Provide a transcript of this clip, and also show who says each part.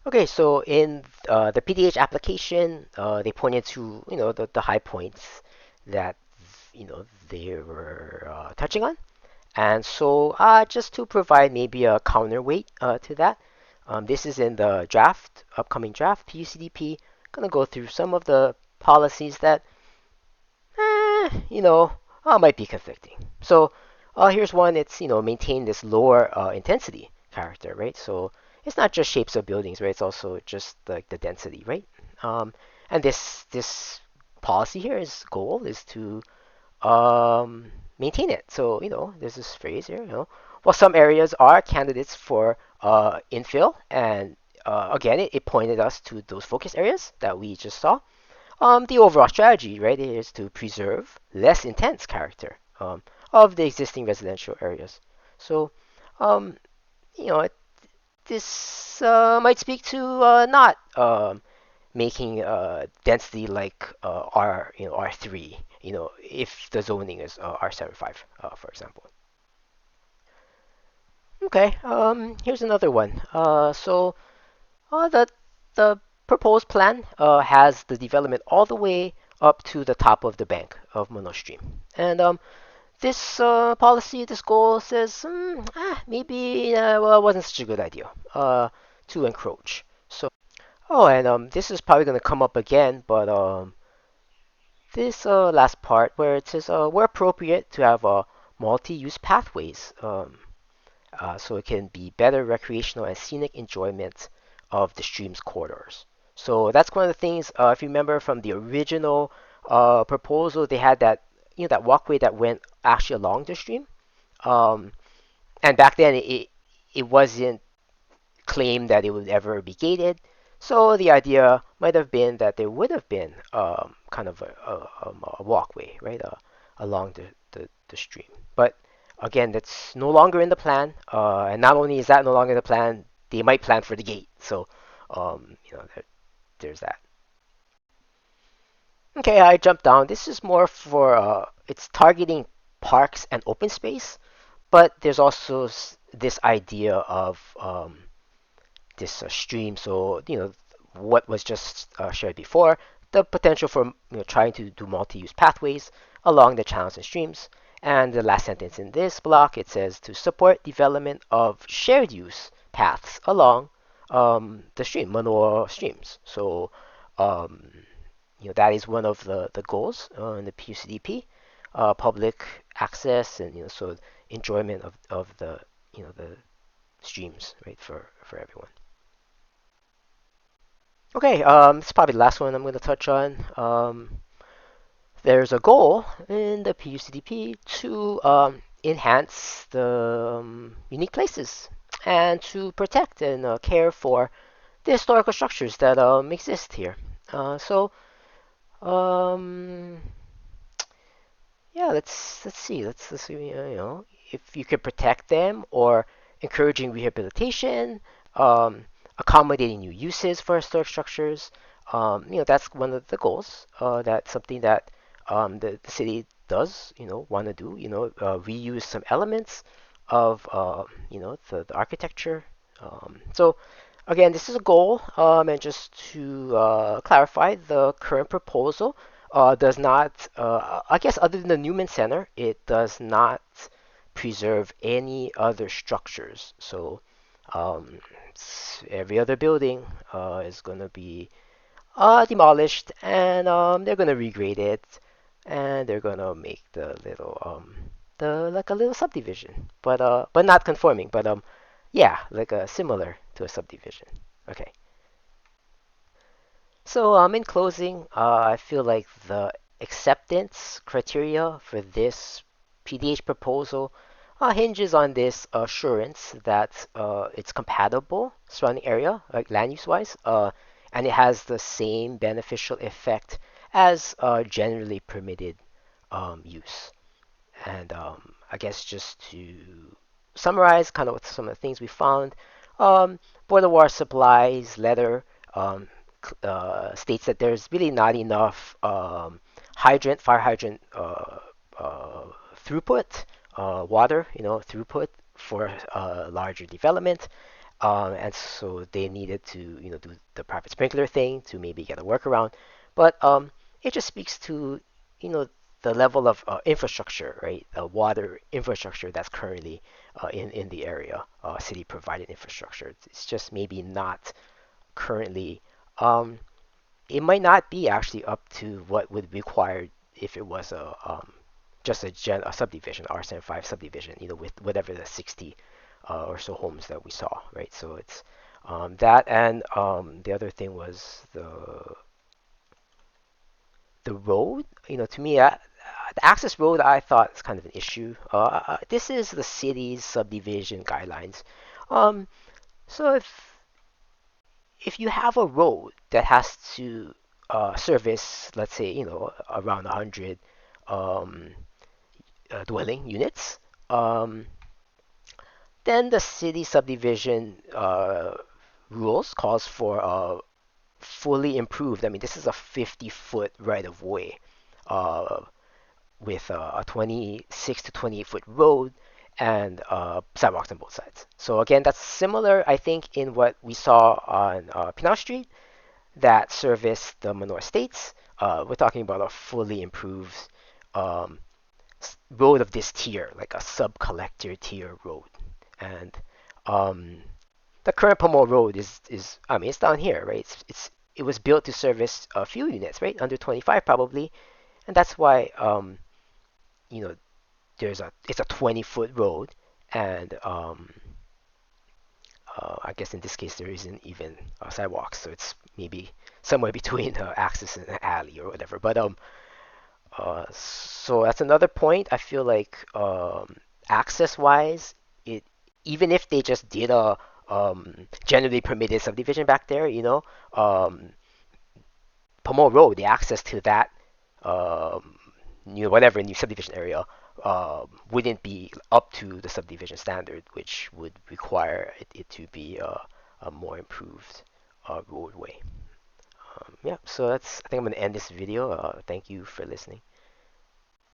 Speaker 1: Okay, so in the PDH application, they pointed to the high points that they were touching on, and so just to provide maybe a counterweight to that, this is in the upcoming draft PUCDP. Gonna go through some of the policies that might be conflicting. So here's one. It's maintain this lower intensity character, right? So it's not just shapes of buildings, right? It's also just like the density, right? Um, and this policy here is goal is to maintain it. So there's this phrase here. Well, some areas are candidates for infill, and again, it pointed us to those focus areas that we just saw. The overall strategy, right, is to preserve less intense character of the existing residential areas. So, um, you know, this might speak to not making density like R3, if the zoning is R75, for example. Okay, here's another one. The proposed plan has the development all the way up to the top of the bank of Manoa Stream. And this policy, this goal says maybe well, it wasn't such a good idea to encroach. Oh, and this is probably going to come up again, but this last part where it says where appropriate to have multi-use pathways. So it can be better recreational and scenic enjoyment of the stream's corridors. So that's one of the things. If you remember from the original proposal, they had that walkway that went actually along the stream. Um, and back then it wasn't claimed that it would ever be gated. So the idea might have been that there would have been kind of a walkway, right, along the stream. But again, that's no longer in the plan. And not only is that no longer in the plan, they might plan for the gate. So, there's that. Okay, I jumped down. This is more for it's targeting parks and open space, but there's also this idea of this stream. So, what was just shared before, the potential for trying to do multi-use pathways along the channels and streams. And the last sentence in this block, it says to support development of shared use paths along the stream, Manoa streams. So, um, that is one of the goals in the PUCDP, public access and so enjoyment of the streams, right, for everyone. Okay, this is probably the last one I'm going to touch on. There's a goal in the PUCDP to enhance the unique places and to protect and care for the historical structures that exist here. So, yeah, let's see. Let's see. If you could protect them or encouraging rehabilitation, um, accommodating new uses for historic structures. That's one of the goals. That's something that the city does, want to do. Reuse some elements of, the architecture. So again, this is a goal, and just to clarify, the current proposal does not, I guess, other than the Newman Center, it does not preserve any other structures. So every other building is going to be demolished, and they're going to regrade it, and they're going to make the little the like a little subdivision, but not conforming, but yeah, like a similar to a subdivision. Okay. So, in closing, I feel like the acceptance criteria for this PDH proposal hinges on this assurance that it's compatible surrounding area, like land use wise, and it has the same beneficial effect as generally permitted use. And I guess just to summarize kind of what some of the things we found, boiler water supplies letter um, states that there's really not enough fire hydrant throughput, water, throughput for larger development. and so they needed to do the private sprinkler thing to maybe get a workaround. But it just speaks to you know the level of infrastructure, right? Water infrastructure that's currently in the area, city provided infrastructure. It's just maybe not currently. Um, it might not be actually up to what would be required if it was a just a subdivision, R75 subdivision, with whatever the 60 or so homes that we saw, right? So it's that, and the other thing was the road. To me, the access road I thought is kind of an issue. This is the city's subdivision guidelines. Um, so if you have a road that has to service, let's say, around 100 um, dwelling units, um, then the city subdivision rules calls for fully improved. I mean, this is a 50-foot right of way uh, with a 26 to 28-foot road and sidewalks on both sides. So again, that's similar, I think, in what we saw on Pinal Street that service the Manoa states. We're talking about a fully improved um, road of this tier, like a sub-collector tier road. And um, the current Pomo road is I mean, it's down here, right? It was built to service a few units, right? Under 25 probably, and that's why you know it's a 20-foot road, and I guess in this case there isn't even sidewalks, so it's maybe somewhere between access and an alley or whatever. But so that's another point. I feel like access-wise, it even if they just did a generally permitted subdivision back there, Pomo Road, the access to that um, whatever new subdivision area wouldn't be up to the subdivision standard, which would require it to be a more improved roadway. Yeah, so I think I'm gonna end this video. Thank you for listening.